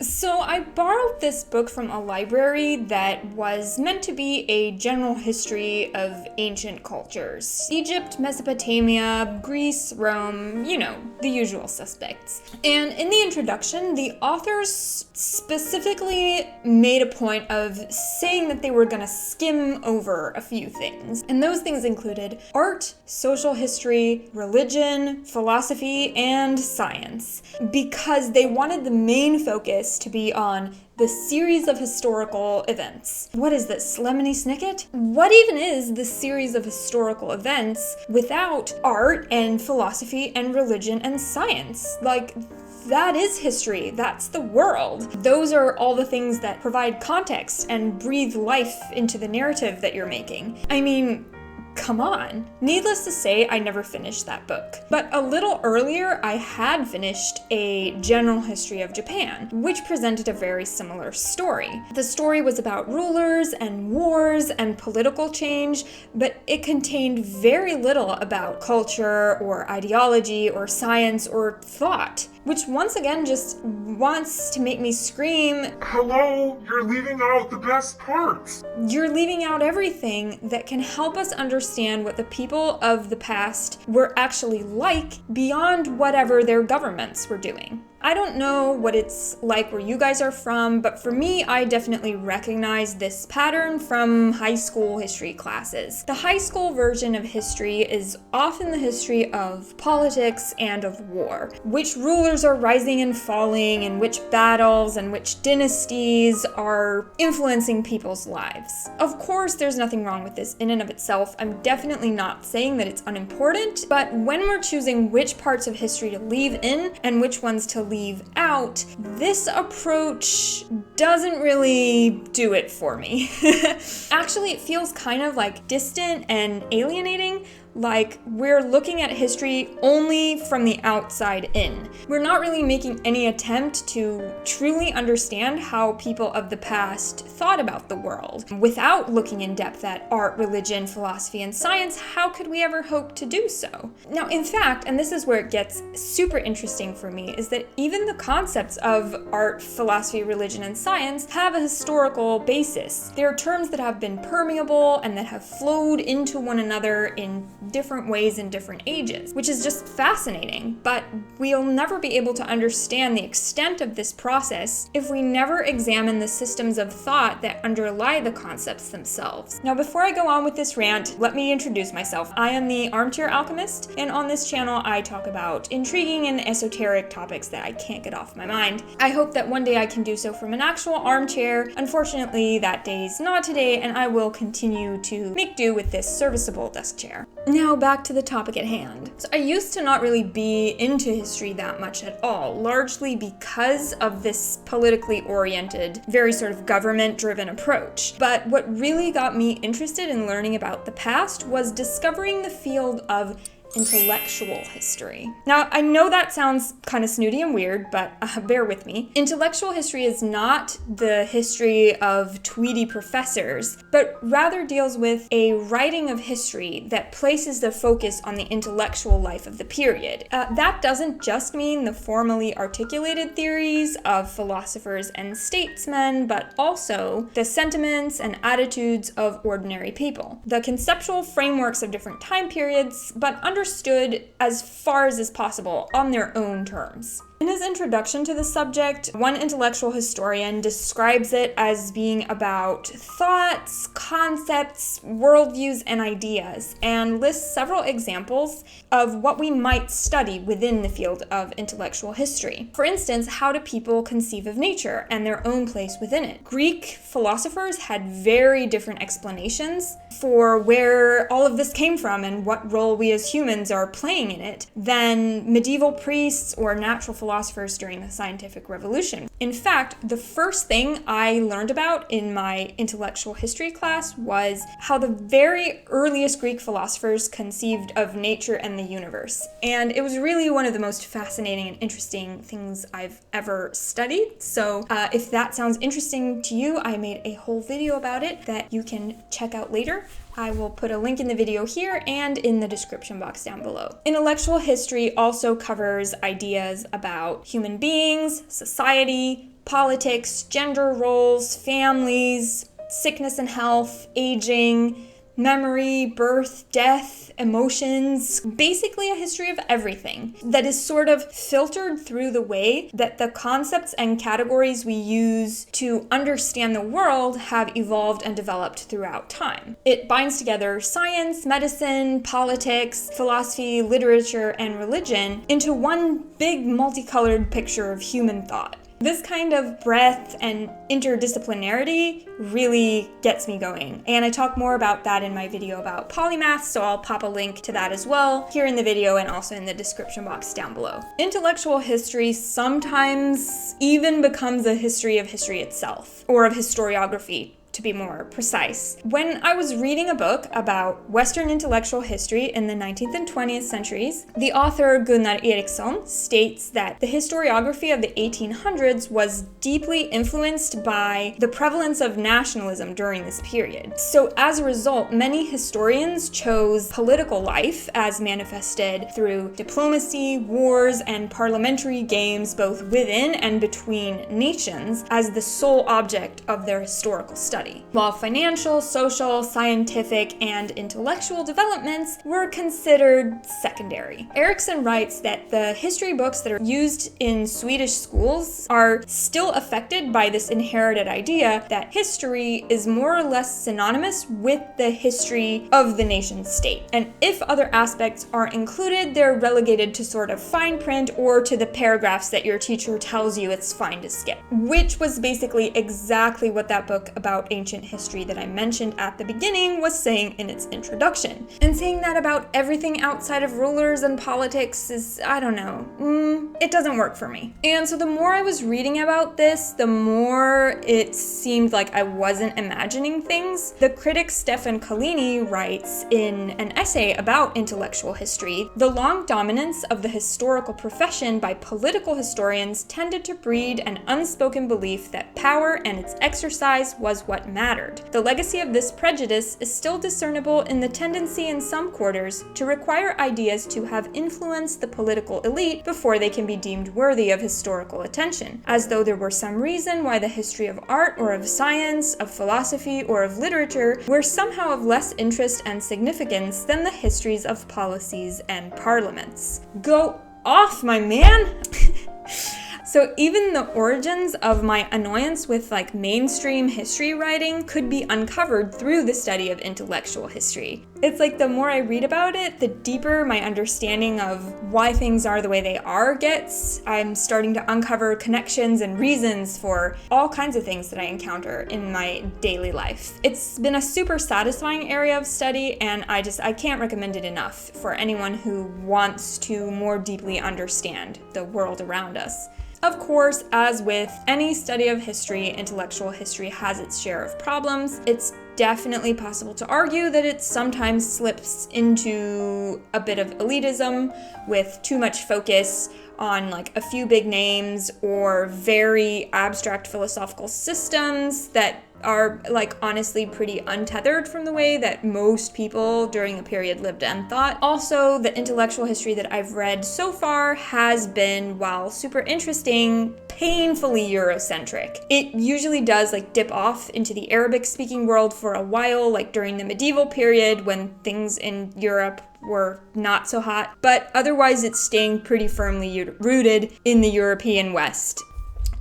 So I borrowed this book from a library that was meant to be a general history of ancient cultures. Egypt, Mesopotamia, Greece, Rome, the usual suspects. And in the introduction, the authors specifically made a point of saying that they were going to skim over a few things. And those things included art, social history, religion, philosophy, and science, because they wanted the main focus to be on the series of historical events. What is this, Lemony Snicket? What even is the series of historical events without art and philosophy and religion and science? That is history. That's the world. Those are all the things that provide context and breathe life into the narrative that you're making. I mean, come on. Needless to say, I never finished that book. But a little earlier, I had finished a general history of Japan, which presented a very similar story. The story was about rulers and wars and political change, but it contained very little about culture or ideology or science or thought, which once again just wants to make me scream, "Hello, you're leaving out the best parts." You're leaving out everything that can help us understand what the people of the past were actually like beyond whatever their governments were doing. I don't know what it's like where you guys are from, but for me, I definitely recognize this pattern from high school history classes. The high school version of history is often the history of politics and of war, which rulers are rising and falling, and which battles and which dynasties are influencing people's lives. Of course, there's nothing wrong with this in and of itself. I'm definitely not saying that it's unimportant, but when we're choosing which parts of history to leave in and which ones to leave out, this approach doesn't really do it for me. Actually, it feels kind of distant and alienating, like we're looking at history only from the outside in. We're not really making any attempt to truly understand how people of the past thought about the world. Without looking in depth at art, religion, philosophy, and science, how could we ever hope to do so? Now, in fact, and this is where it gets super interesting for me, is that even the concepts of art, philosophy, religion, and science have a historical basis. They are terms that have been permeable and that have flowed into one another in different ways in different ages, which is just fascinating. But we'll never be able to understand the extent of this process if we never examine the systems of thought that underlie the concepts themselves. Now, before I go on with this rant, let me introduce myself. I am the Armchair Alchemist, and on this channel I talk about intriguing and esoteric topics that I can't get off my mind. I hope that one day I can do so from an actual armchair. Unfortunately, that day's not today, and I will continue to make do with this serviceable desk chair. Now back to the topic at hand. So I used to not really be into history that much at all, largely because of this politically oriented, very sort of government-driven approach. But what really got me interested in learning about the past was discovering the field of intellectual history. Now, I know that sounds kind of snooty and weird, but bear with me. Intellectual history is not the history of tweedy professors, but rather deals with a writing of history that places the focus on the intellectual life of the period. That doesn't just mean the formally articulated theories of philosophers and statesmen, but also the sentiments and attitudes of ordinary people. The conceptual frameworks of different time periods, but understood as far as is possible on their own terms. In his introduction to the subject, one intellectual historian describes it as being about thoughts, concepts, worldviews, and ideas, and lists several examples of what we might study within the field of intellectual history. For instance, how do people conceive of nature and their own place within it? Greek philosophers had very different explanations for where all of this came from and what role we as humans are playing in it than medieval priests or natural philosophers during the scientific revolution. In fact, the first thing I learned about in my intellectual history class was how the very earliest Greek philosophers conceived of nature and the universe. And it was really one of the most fascinating and interesting things I've ever studied. So if that sounds interesting to you, I made a whole video about it that you can check out later. I will put a link in the video here and in the description box down below. Intellectual history also covers ideas about human beings, society, politics, gender roles, families, sickness and health, aging, memory, birth, death, emotions, basically a history of everything that is sort of filtered through the way that the concepts and categories we use to understand the world have evolved and developed throughout time. It binds together science, medicine, politics, philosophy, literature, and religion into one big multicolored picture of human thought. This kind of breadth and interdisciplinarity really gets me going, and I talk more about that in my video about polymath, so I'll pop a link to that as well here in the video and also in the description box down below. Intellectual history sometimes even becomes a history of history itself, or of historiography, to be more precise. When I was reading a book about Western intellectual history in the 19th and 20th centuries, the author Gunnar Eriksson states that the historiography of the 1800s was deeply influenced by the prevalence of nationalism during this period. So as a result, many historians chose political life as manifested through diplomacy, wars, and parliamentary games both within and between nations as the sole object of their historical study, while financial, social, scientific, and intellectual developments were considered secondary. Eriksson writes that the history books that are used in Swedish schools are still affected by this inherited idea that history is more or less synonymous with the history of the nation state. And if other aspects are included, they're relegated to sort of fine print or to the paragraphs that your teacher tells you it's fine to skip, which was basically exactly what that book about ancient history that I mentioned at the beginning was saying in its introduction. And saying that about everything outside of rulers and politics is, I don't know, it doesn't work for me. And so the more I was reading about this, the more it seemed like I wasn't imagining things. The critic Stefan Collini writes in an essay about intellectual history, the long dominance of the historical profession by political historians tended to breed an unspoken belief that power and its exercise was what mattered. The legacy of this prejudice is still discernible in the tendency in some quarters to require ideas to have influenced the political elite before they can be deemed worthy of historical attention, as though there were some reason why the history of art or of science, of philosophy, or of literature were somehow of less interest and significance than the histories of policies and parliaments. Go off, my man! So even the origins of my annoyance with mainstream history writing could be uncovered through the study of intellectual history. It's like the more I read about it, the deeper my understanding of why things are the way they are gets. I'm starting to uncover connections and reasons for all kinds of things that I encounter in my daily life. It's been a super satisfying area of study, and I can't recommend it enough for anyone who wants to more deeply understand the world around us. Of course, as with any study of history, intellectual history has its share of problems. It's definitely possible to argue that it sometimes slips into a bit of elitism with too much focus on a few big names or very abstract philosophical systems that are honestly pretty untethered from the way that most people during the period lived and thought. Also, the intellectual history that I've read so far has been, while super interesting, painfully Eurocentric. It usually does dip off into the Arabic speaking world for a while, during the medieval period when things in Europe were not so hot, but otherwise it's staying pretty firmly rooted in the European West.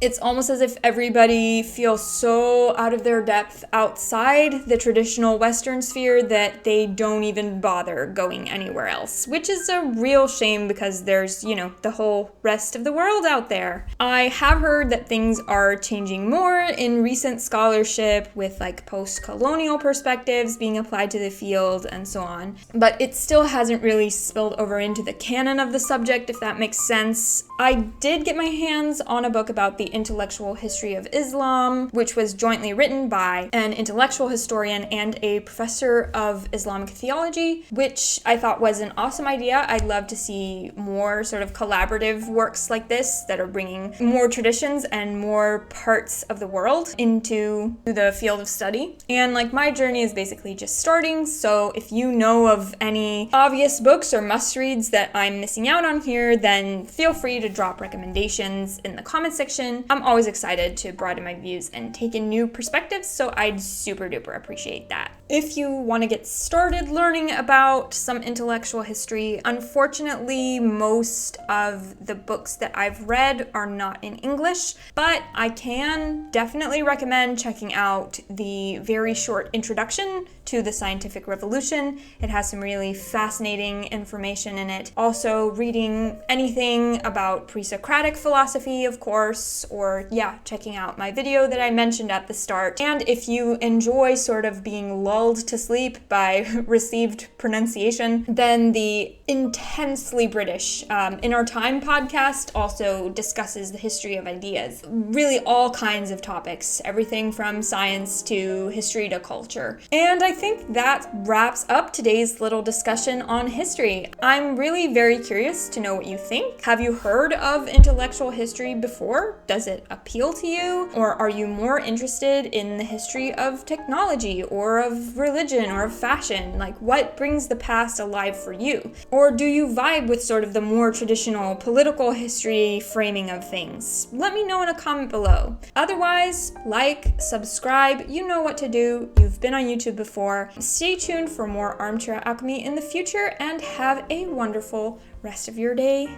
It's almost as if everybody feels so out of their depth outside the traditional Western sphere that they don't even bother going anywhere else, which is a real shame because there's, the whole rest of the world out there. I have heard that things are changing more in recent scholarship with post-colonial perspectives being applied to the field and so on, but it still hasn't really spilled over into the canon of the subject, if that makes sense. I did get my hands on a book about the intellectual history of Islam, which was jointly written by an intellectual historian and a professor of Islamic theology, which I thought was an awesome idea. I'd love to see more sort of collaborative works like this that are bringing more traditions and more parts of the world into the field of study. And my journey is basically just starting, so if you know of any obvious books or must-reads that I'm missing out on here, then feel free to drop recommendations in the comment section. discussion. I'm always excited to broaden my views and take in new perspectives, so I'd super duper appreciate that. If you want to get started learning about some intellectual history, unfortunately, most of the books that I've read are not in English, but I can definitely recommend checking out the very short introduction to the scientific revolution. It has some really fascinating information in it. Also, reading anything about pre-Socratic philosophy, of course, or checking out my video that I mentioned at the start. And if you enjoy sort of being lulled to sleep by received pronunciation, then the intensely British In Our Time podcast also discusses the history of ideas. Really all kinds of topics, everything from science to history to culture. And I think that wraps up today's little discussion on history. I'm really very curious to know what you think. Have you heard of intellectual history before? Does it appeal to you? Or are you more interested in the history of technology or of religion or of fashion? Like, what brings the past alive for you? Or do you vibe with sort of the more traditional political history framing of things? Let me know in a comment below. Otherwise, like, subscribe, you know what to do. You've been on YouTube before. Stay tuned for more Armchair Alchemy in the future, and have a wonderful rest of your day.